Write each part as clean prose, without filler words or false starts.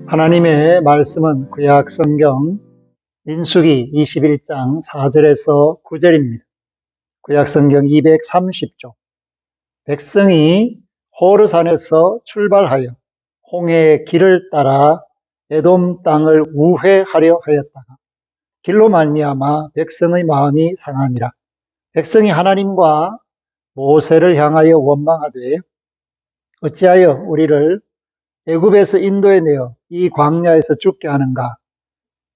하나님의 말씀은 구약 성경 민수기 21장 4절에서 9절입니다. 구약 성경 230쪽. 백성이 호르산에서 출발하여 홍해의 길을 따라 에돔 땅을 우회하려 하였다가 길로 말미암아 백성의 마음이 상하니라. 백성이 하나님과 모세를 향하여 원망하되 어찌하여 우리를 애굽에서 인도해 내어 이 광야에서 죽게 하는가?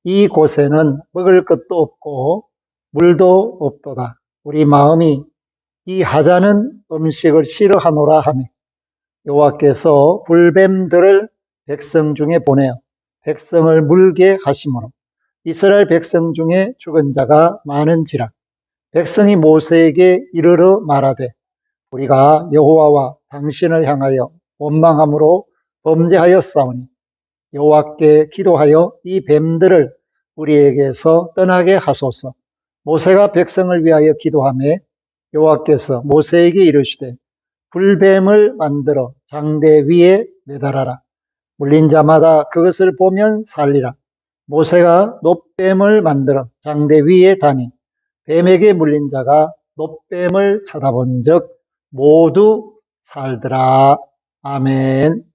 이 곳에는 먹을 것도 없고 물도 없도다. 우리 마음이 이 하찮은 음식을 싫어하노라 하며 여호와께서 불뱀들을 백성 중에 보내어 백성을 물게 하심으로 이스라엘 백성 중에 죽은 자가 많은지라. 백성이 모세에게 이르러 말하되 우리가 여호와와 당신을 향하여 원망함으로 범죄하였사오니 여호와께 기도하여 이 뱀들을 우리에게서 떠나게 하소서. 모세가 백성을 위하여 기도하매 여호와께서 모세에게 이르시되 불뱀을 만들어 장대 위에 매달아라. 물린 자마다 그것을 보면 살리라. 모세가 놋뱀을 만들어 장대 위에 다니 뱀에게 물린 자가 놋뱀을 쳐다본 적 모두 살더라. 아멘.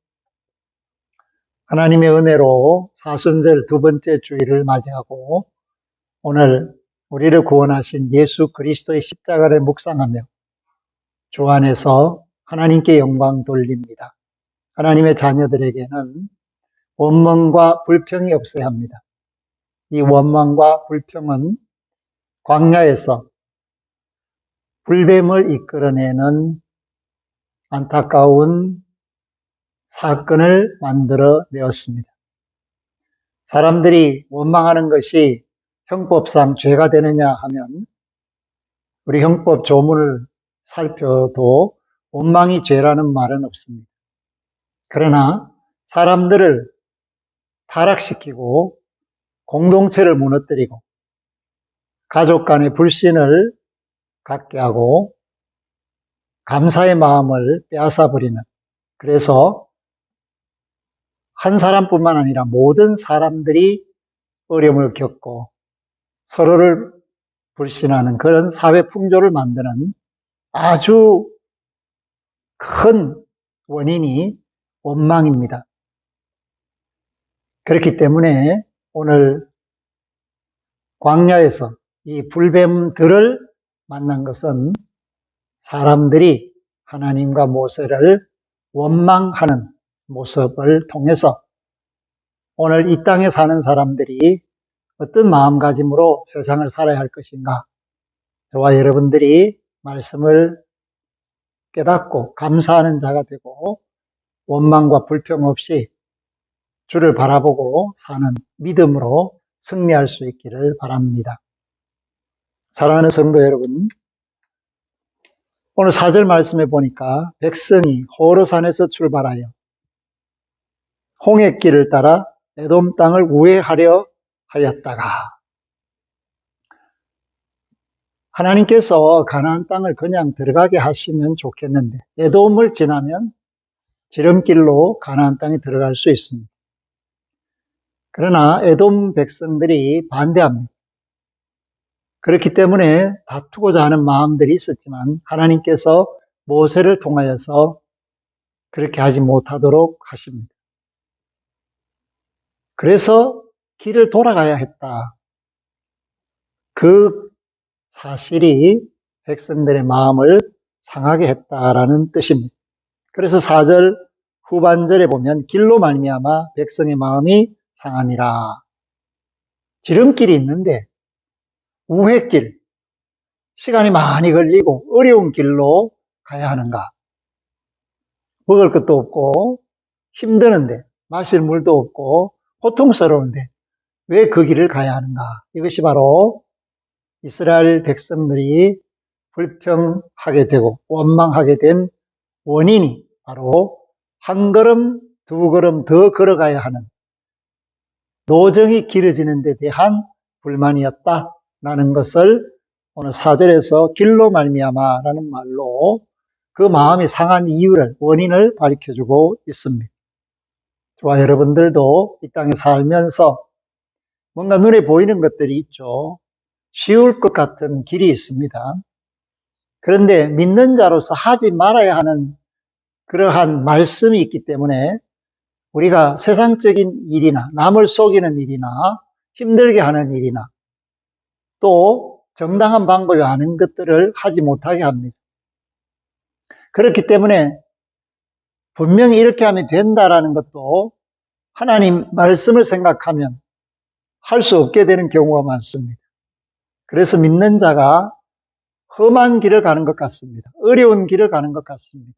하나님의 은혜로 사순절 두 번째 주일을 맞이하고 오늘 우리를 구원하신 예수 그리스도의 십자가를 묵상하며 주 안에서 하나님께 영광 돌립니다. 하나님의 자녀들에게는 원망과 불평이 없어야 합니다. 이 원망과 불평은 광야에서 불뱀을 이끌어내는 안타까운 사건을 만들어 내었습니다. 사람들이 원망하는 것이 형법상 죄가 되느냐 하면 우리 형법 조문을 살펴도 원망이 죄라는 말은 없습니다. 그러나 사람들을 타락시키고 공동체를 무너뜨리고 가족 간의 불신을 갖게 하고 감사의 마음을 빼앗아버리는, 그래서 한 사람뿐만 아니라 모든 사람들이 어려움을 겪고 서로를 불신하는 그런 사회 풍조를 만드는 아주 큰 원인이 원망입니다. 그렇기 때문에 오늘 광야에서 이 불뱀들을 만난 것은 사람들이 하나님과 모세를 원망하는 모습을 통해서 오늘 이 땅에 사는 사람들이 어떤 마음가짐으로 세상을 살아야 할 것인가, 저와 여러분들이 말씀을 깨닫고 감사하는 자가 되고 원망과 불평 없이 주를 바라보고 사는 믿음으로 승리할 수 있기를 바랍니다. 사랑하는 성도 여러분, 오늘 4절 말씀에 보니까 백성이 호르산에서 출발하여 홍해길을 따라 에돔 땅을 우회하려 하였다가, 하나님께서 가나안 땅을 그냥 들어가게 하시면 좋겠는데 에돔을 지나면 지름길로 가나안 땅에 들어갈 수 있습니다. 그러나 에돔 백성들이 반대합니다. 그렇기 때문에 다투고자 하는 마음들이 있었지만 하나님께서 모세를 통하여서 그렇게 하지 못하도록 하십니다. 그래서 길을 돌아가야 했다. 그 사실이 백성들의 마음을 상하게 했다라는 뜻입니다. 그래서 4절 후반절에 보면 길로 말미암아 백성의 마음이 상하니라. 지름길이 있는데 우회길, 시간이 많이 걸리고 어려운 길로 가야 하는가? 먹을 것도 없고 힘드는데 마실 물도 없고 고통스러운데 왜 그 길을 가야 하는가? 이것이 바로 이스라엘 백성들이 불평하게 되고 원망하게 된 원인이 바로 한 걸음 두 걸음 더 걸어가야 하는 노정이 길어지는 데 대한 불만이었다라는 것을 오늘 4절에서 길로 말미암아 라는 말로 그 마음이 상한 이유를, 원인을 밝혀주고 있습니다. 저와 여러분들도 이 땅에 살면서 뭔가 눈에 보이는 것들이 있죠. 쉬울 것 같은 길이 있습니다. 그런데 믿는 자로서 하지 말아야 하는 그러한 말씀이 있기 때문에 우리가 세상적인 일이나 남을 속이는 일이나 힘들게 하는 일이나 또 정당한 방법이 아닌 것들을 하지 못하게 합니다. 그렇기 때문에 분명히 이렇게 하면 된다라는 것도 하나님 말씀을 생각하면 할 수 없게 되는 경우가 많습니다. 그래서 믿는 자가 험한 길을 가는 것 같습니다. 어려운 길을 가는 것 같습니다.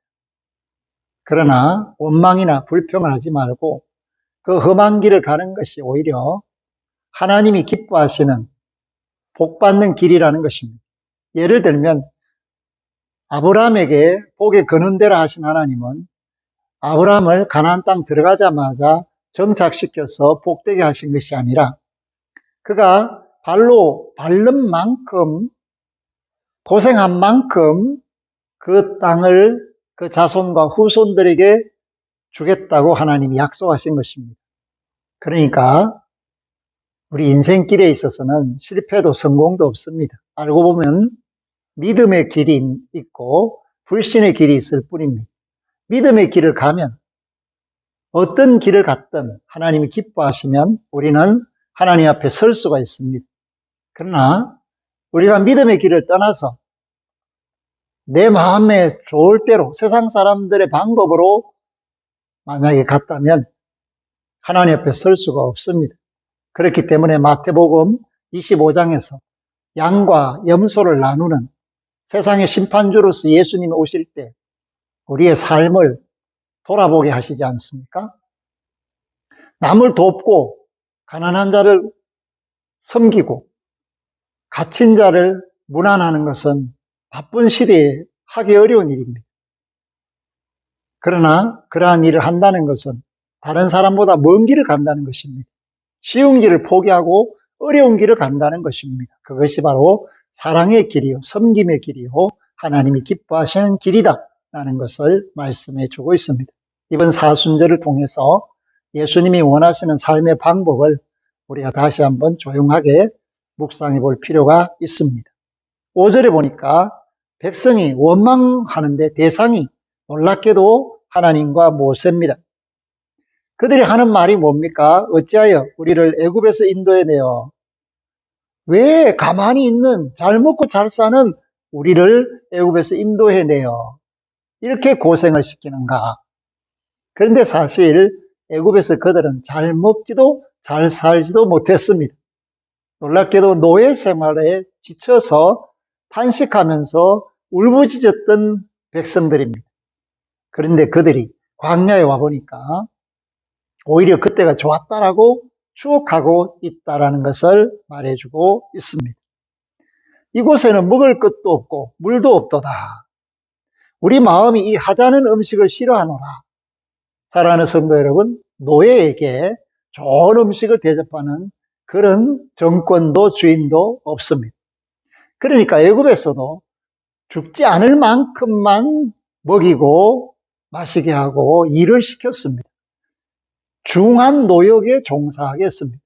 그러나 원망이나 불평을 하지 말고 그 험한 길을 가는 것이 오히려 하나님이 기뻐하시는 복받는 길이라는 것입니다. 예를 들면 아브라함에게 복의 근원대라 하신 하나님은 아브라함을 가나안 땅 들어가자마자 정착시켜서 복되게 하신 것이 아니라 그가 발로 밟는 만큼 고생한 만큼 그 땅을 그 자손과 후손들에게 주겠다고 하나님이 약속하신 것입니다. 그러니까 우리 인생길에 있어서는 실패도 성공도 없습니다. 알고 보면 믿음의 길이 있고 불신의 길이 있을 뿐입니다. 믿음의 길을 가면 어떤 길을 갔든 하나님이 기뻐하시면 우리는 하나님 앞에 설 수가 있습니다. 그러나 우리가 믿음의 길을 떠나서 내 마음에 좋을 대로 세상 사람들의 방법으로 만약에 갔다면 하나님 앞에 설 수가 없습니다. 그렇기 때문에 마태복음 25장에서 양과 염소를 나누는 세상의 심판주로서 예수님이 오실 때 우리의 삶을 돌아보게 하시지 않습니까? 남을 돕고 가난한 자를 섬기고 갇힌 자를 문안하는 것은 바쁜 시대에 하기 어려운 일입니다. 그러나 그러한 일을 한다는 것은 다른 사람보다 먼 길을 간다는 것입니다. 쉬운 길을 포기하고 어려운 길을 간다는 것입니다. 그것이 바로 사랑의 길이요, 섬김의 길이요, 하나님이 기뻐하시는 길이다라는 것을 말씀해 주고 있습니다. 이번 사순절을 통해서 예수님이 원하시는 삶의 방법을 우리가 다시 한번 조용하게 묵상해 볼 필요가 있습니다. 5절에 보니까 백성이 원망하는데 대상이 놀랍게도 하나님과 모세입니다. 그들이 하는 말이 뭡니까? 어찌하여 우리를 애굽에서 인도해내어 왜 가만히 있는 잘 먹고 잘 사는 우리를 애굽에서 인도해내어 이렇게 고생을 시키는가? 그런데 사실 애굽에서 그들은 잘 먹지도 잘 살지도 못했습니다. 놀랍게도 노예 생활에 지쳐서 탄식하면서 울부짖었던 백성들입니다. 그런데 그들이 광야에 와보니까 오히려 그때가 좋았다라고 추억하고 있다라는 것을 말해주고 있습니다. 이곳에는 먹을 것도 없고 물도 없도다. 우리 마음이 이 하찮은 음식을 싫어하노라. 사랑하는 성도 여러분, 노예에게 좋은 음식을 대접하는 그런 정권도 주인도 없습니다. 그러니까 애굽에서도 죽지 않을 만큼만 먹이고 마시게 하고 일을 시켰습니다. 중한 노역에 종사하게 했습니다.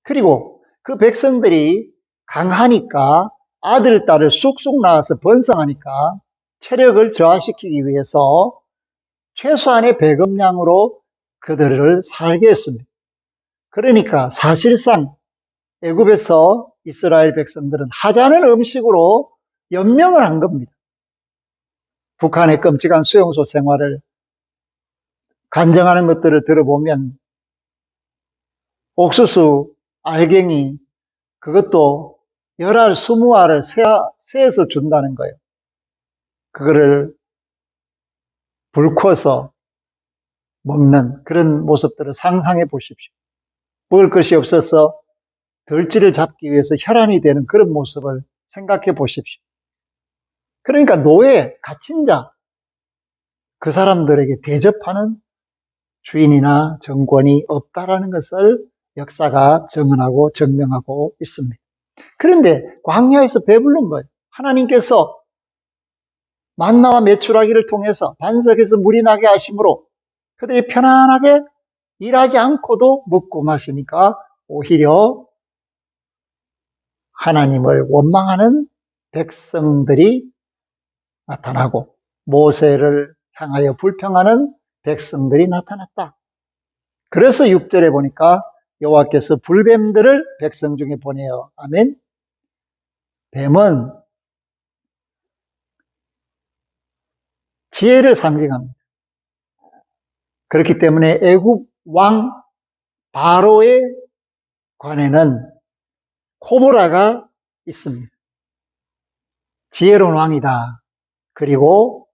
그리고 그 백성들이 강하니까 아들, 딸을 쑥쑥 낳아서 번성하니까 체력을 저하시키기 위해서 최소한의 배급량으로 그들을 살게 했습니다. 그러니까 사실상 애굽에서 이스라엘 백성들은 하찮은 음식으로 연명을 한 겁니다. 북한의 끔찍한 수용소 생활을 간증하는 것들을 들어보면 옥수수, 알갱이, 그것도 10알, 20알을 세어서 준다는 거예요. 그거를 불켜서 먹는 그런 모습들을 상상해 보십시오. 먹을 것이 없어서 덜지를 잡기 위해서 혈안이 되는 그런 모습을 생각해 보십시오. 그러니까 노예, 갇힌 자, 그 사람들에게 대접하는 주인이나 정권이 없다라는 것을 역사가 증언하고 증명하고 있습니다. 그런데 광야에서 배부른 거예요. 하나님께서 만나와 메추라기를 통해서 반석에서 물이 나게 하심으로 그들이 편안하게 일하지 않고도 먹고 마시니까 오히려 하나님을 원망하는 백성들이 나타나고 모세를 향하여 불평하는 백성들이 나타났다. 그래서 6절에 보니까 여호와께서 불뱀들을 백성 중에 보내어. 아멘. 뱀은 지혜를 상징합니다. 그렇기 때문에 애굽 왕 바로의 관에는 코브라가 있습니다. 지혜로운 왕이다. 그리고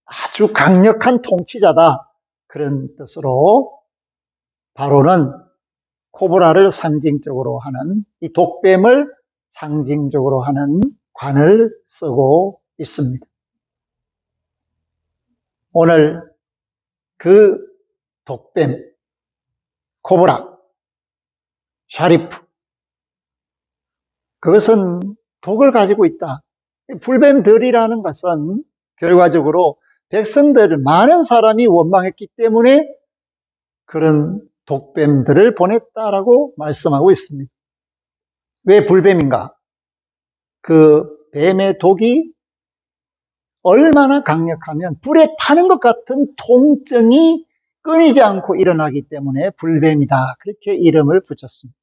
아주 강력한 통치자다. 그런 뜻으로 바로는 코브라를 상징적으로 하는, 이 독뱀을 상징적으로 하는 관을 쓰고 있습니다. 오늘 그 독뱀, 코브라, 샤리프, 그것은 독을 가지고 있다. 불뱀들이라는 것은 결과적으로 백성들을 많은 사람이 원망했기 때문에 그런 독뱀들을 보냈다라고 말씀하고 있습니다. 왜 불뱀인가? 그 뱀의 독이 얼마나 강력하면 불에 타는 것 같은 통증이 끊이지 않고 일어나기 때문에 불뱀이다. 그렇게 이름을 붙였습니다.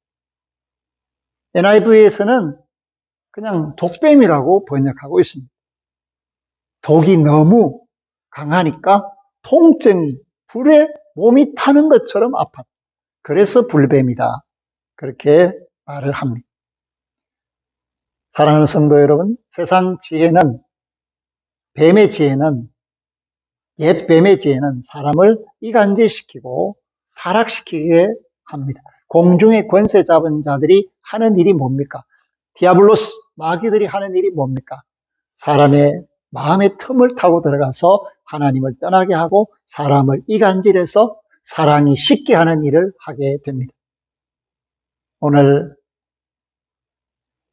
NIV에서는 그냥 독뱀이라고 번역하고 있습니다. 독이 너무 강하니까 통증이 불에 몸이 타는 것처럼 아팠다. 그래서 불뱀이다. 그렇게 말을 합니다. 사랑하는 성도 여러분, 세상 지혜는, 뱀의 지혜는, 옛 뱀의 지혜는 사람을 이간질시키고 타락시키게 합니다. 공중의 권세 잡은 자들이 하는 일이 뭡니까? 디아블로스, 마귀들이 하는 일이 뭡니까? 사람의 마음의 틈을 타고 들어가서 하나님을 떠나게 하고 사람을 이간질해서 사랑이 식게 하는 일을 하게 됩니다. 오늘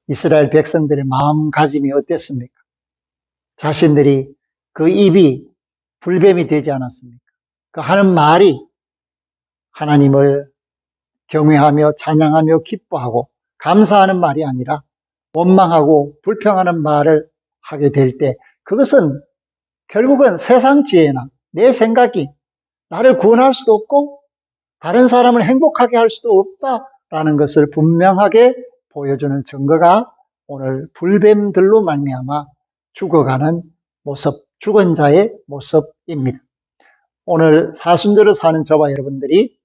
이스라엘 백성들의 마음가짐이 어땠습니까? 자신들이 그 입이 불뱀이 되지 않았습니까? 그 하는 말이 하나님을 경외하며 찬양하며 기뻐하고 감사하는 말이 아니라 원망하고 불평하는 말을 하게 될 때 그것은 결국은 세상 지혜나 내 생각이 나를 구원할 수도 없고 다른 사람을 행복하게 할 수도 없다라는 것을 분명하게 보여주는 증거가 오늘 불뱀들로 말미암아 죽어가는 모습, 죽은 자의 모습입니다. 오늘 사순절을 사는 저와 여러분들이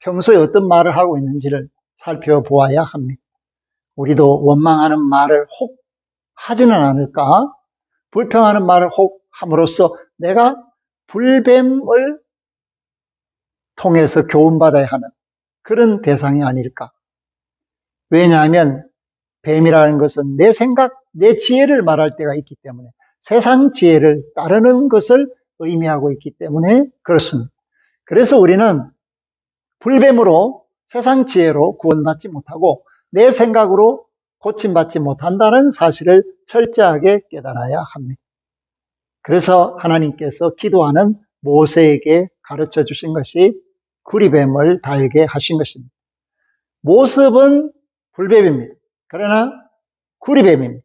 평소에 어떤 말을 하고 있는지를 살펴보아야 합니다. 우리도 원망하는 말을 혹 하지는 않을까? 불평하는 말을 혹 함으로써 내가 불뱀을 통해서 교훈받아야 하는 그런 대상이 아닐까? 왜냐하면 뱀이라는 것은 내 생각, 내 지혜를 말할 때가 있기 때문에 세상 지혜를 따르는 것을 의미하고 있기 때문에 그렇습니다. 그래서 우리는 불뱀으로 세상 지혜로 구원받지 못하고 내 생각으로 고침받지 못한다는 사실을 철저하게 깨달아야 합니다. 그래서 하나님께서 기도하는 모세에게 가르쳐 주신 것이 구리뱀을 달게 하신 것입니다. 모습은 불뱀입니다. 그러나 구리뱀입니다.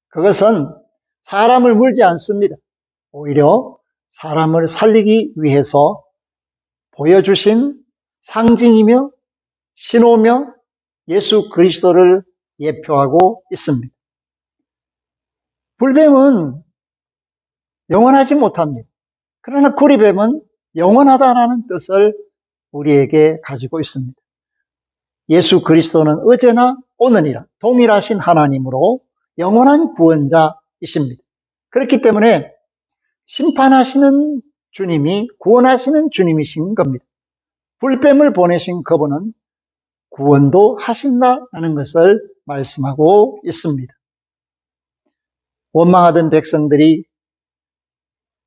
그것은 사람을 물지 않습니다. 오히려 사람을 살리기 위해서 보여주신 상징이며 신호며 예수 그리스도를 예표하고 있습니다. 불뱀은 영원하지 못합니다. 그러나 구리뱀은 영원하다라는 뜻을 우리에게 가지고 있습니다. 예수 그리스도는 어제나 오늘이라 동일하신 하나님으로 영원한 구원자이십니다. 그렇기 때문에 심판하시는 주님이 구원하시는 주님이신 겁니다. 불뱀을 보내신 그분은 구원도 하신다는 것을 말씀하고 있습니다. 원망하던 백성들이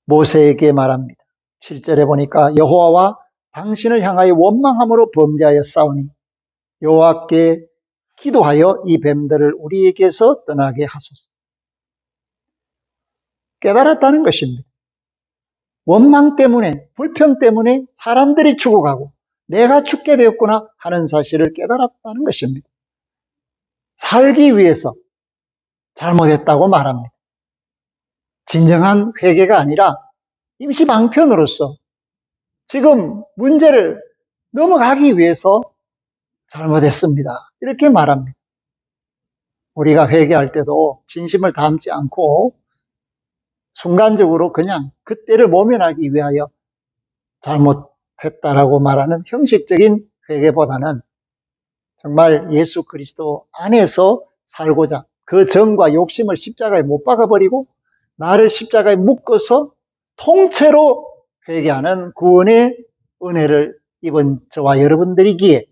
모세에게 말합니다. 7절에 보니까 여호와와 당신을 향하여 원망함으로 범죄하였사오니 여호와께 기도하여 이 뱀들을 우리에게서 떠나게 하소서. 깨달았다는 것입니다. 원망 때문에, 불평 때문에 사람들이 죽어가고 내가 죽게 되었구나 하는 사실을 깨달았다는 것입니다. 살기 위해서 잘못했다고 말합니다. 진정한 회개가 아니라 임시 방편으로서 지금 문제를 넘어가기 위해서 잘못했습니다. 이렇게 말합니다. 우리가 회개할 때도 진심을 담지 않고 순간적으로 그냥 그때를 모면하기 위하여 잘못했다라고 말하는 형식적인 회개보다는 정말 예수 그리스도 안에서 살고자 그 정과 욕심을 십자가에 못 박아버리고 나를 십자가에 묶어서 통째로 회개하는 구원의 은혜를 입은 저와 여러분들이기에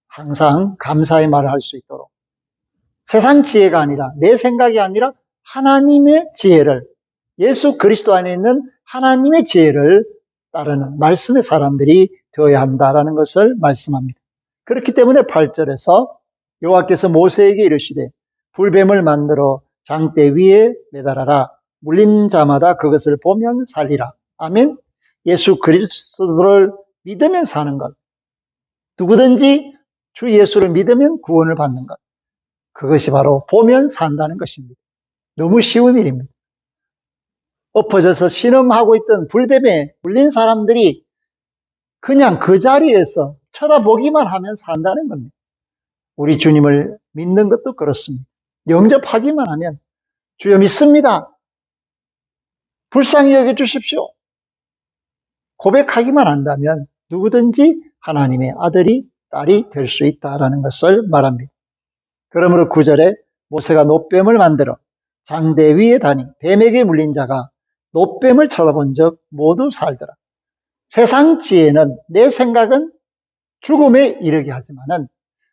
항상 감사의 말을 할 수 있도록 세상 지혜가 아니라 내 생각이 아니라 하나님의 지혜를 예수 그리스도 안에 있는 하나님의 지혜를 따르는 말씀의 사람들이 되어야 한다라는 것을 말씀합니다. 그렇기 때문에 8절에서 여호와께서 모세에게 이르시되 불뱀을 만들어 장대 위에 매달아라. 물린 자마다 그것을 보면 살리라. 아멘. 예수 그리스도를 믿으면 사는 것. 누구든지 주 예수를 믿으면 구원을 받는 것. 그것이 바로 보면 산다는 것입니다. 너무 쉬운 일입니다. 엎어져서 신음하고 있던 불뱀에 물린 사람들이 그냥 그 자리에서 쳐다보기만 하면 산다는 겁니다. 우리 주님을 믿는 것도 그렇습니다. 영접하기만 하면 주여 믿습니다. 불쌍히 여겨주십시오. 고백하기만 한다면 누구든지 하나님의 아들이 딸이 될 수 있다는 것을 말합니다. 그러므로 9절에 모세가 놋뱀을 만들어 장대 위에 다니 뱀에게 물린 자가 놋뱀을 쳐다본 적 모두 살더라. 세상 지혜는 내 생각은 죽음에 이르게 하지만은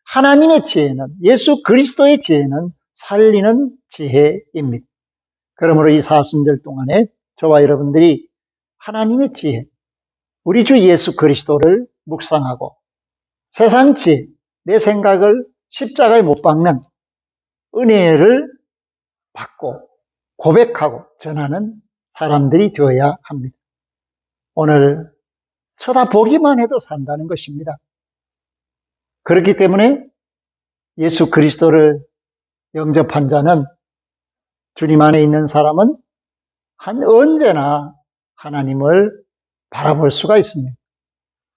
하나님의 지혜는 예수 그리스도의 지혜는 살리는 지혜입니다. 그러므로 이 사순절 동안에 저와 여러분들이 하나님의 지혜, 우리 주 예수 그리스도를 묵상하고 세상 지혜, 내 생각을 십자가에 못 박는 은혜를 받고 고백하고 전하는 사람들이 되어야 합니다. 오늘 쳐다보기만 해도 산다는 것입니다. 그렇기 때문에 예수 그리스도를 영접한 자는 주님 안에 있는 사람은 언제나 하나님을 바라볼 수가 있습니다.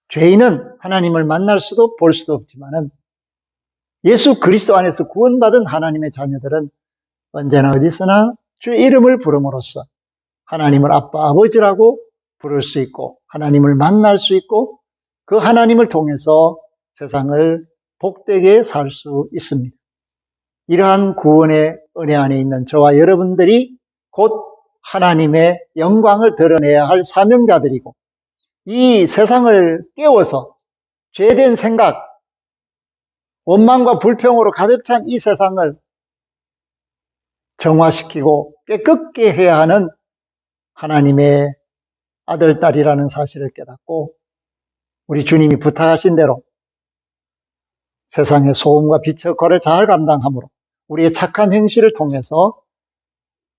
죄인은 하나님을 만날 수도 볼 수도 없지만은 예수 그리스도 안에서 구원받은 하나님의 자녀들은 언제나 어디서나 주의 이름을 부름으로써 하나님을 아빠 아버지라고 부를 수 있고 하나님을 만날 수 있고 그 하나님을 통해서 세상을 복되게 살 수 있습니다. 이러한 구원의 은혜 안에 있는 저와 여러분들이 곧 하나님의 영광을 드러내야 할 사명자들이고 이 세상을 깨워서 죄된 생각, 원망과 불평으로 가득 찬 이 세상을 정화시키고 깨끗게 해야 하는 하나님의 아들, 딸이라는 사실을 깨닫고 우리 주님이 부탁하신 대로 세상의 소음과 빛의 거를 잘 감당함으로 우리의 착한 행실을 통해서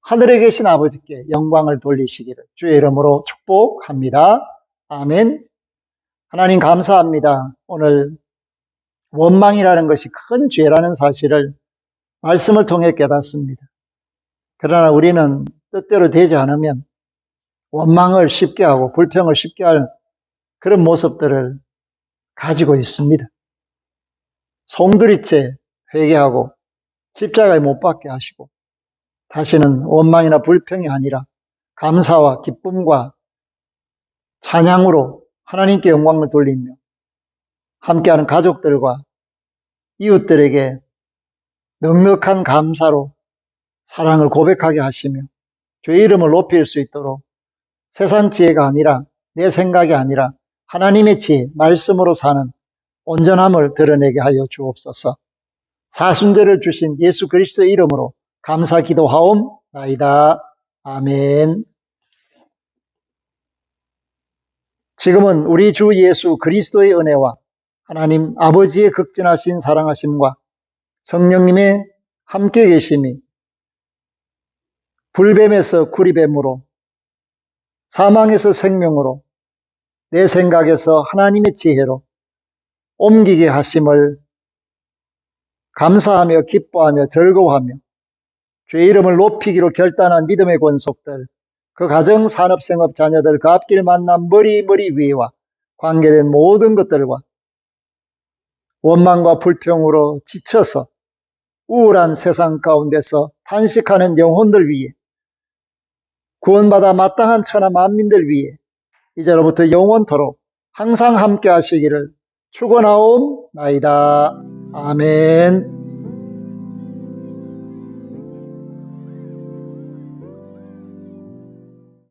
하늘에 계신 아버지께 영광을 돌리시기를 주의 이름으로 축복합니다. 아멘. 하나님 감사합니다. 오늘 원망이라는 것이 큰 죄라는 사실을 말씀을 통해 깨닫습니다. 그러나 우리는 뜻대로 되지 않으면 원망을 쉽게 하고 불평을 쉽게 할 그런 모습들을 가지고 있습니다. 송두리째 회개하고 십자가에 못 박게 하시고 다시는 원망이나 불평이 아니라 감사와 기쁨과 찬양으로 하나님께 영광을 돌리며 함께하는 가족들과 이웃들에게 넉넉한 감사로 사랑을 고백하게 하시며 주의 이름을 높일 수 있도록 세상 지혜가 아니라 내 생각이 아니라 하나님의 지혜, 말씀으로 사는 온전함을 드러내게 하여 주옵소서. 사순절을 주신 예수 그리스도의 이름으로 감사 기도하옵나이다. 아멘. 지금은 우리 주 예수 그리스도의 은혜와 하나님 아버지의 극진하신 사랑하심과 성령님의 함께 계심이 불뱀에서 구리뱀으로 사망에서 생명으로 내 생각에서 하나님의 지혜로 옮기게 하심을 감사하며 기뻐하며 즐거워하며 주의 이름을 높이기로 결단한 믿음의 권속들, 그 가정, 산업, 생업, 자녀들, 그 앞길 만난 머리 위에와 관계된 모든 것들과 원망과 불평으로 지쳐서 우울한 세상 가운데서 탄식하는 영혼들 위해, 구원받아 마땅한 천하 만민들 위해 이제로부터 영원토록 항상 함께 하시기를 축원하옵나이다. 아멘.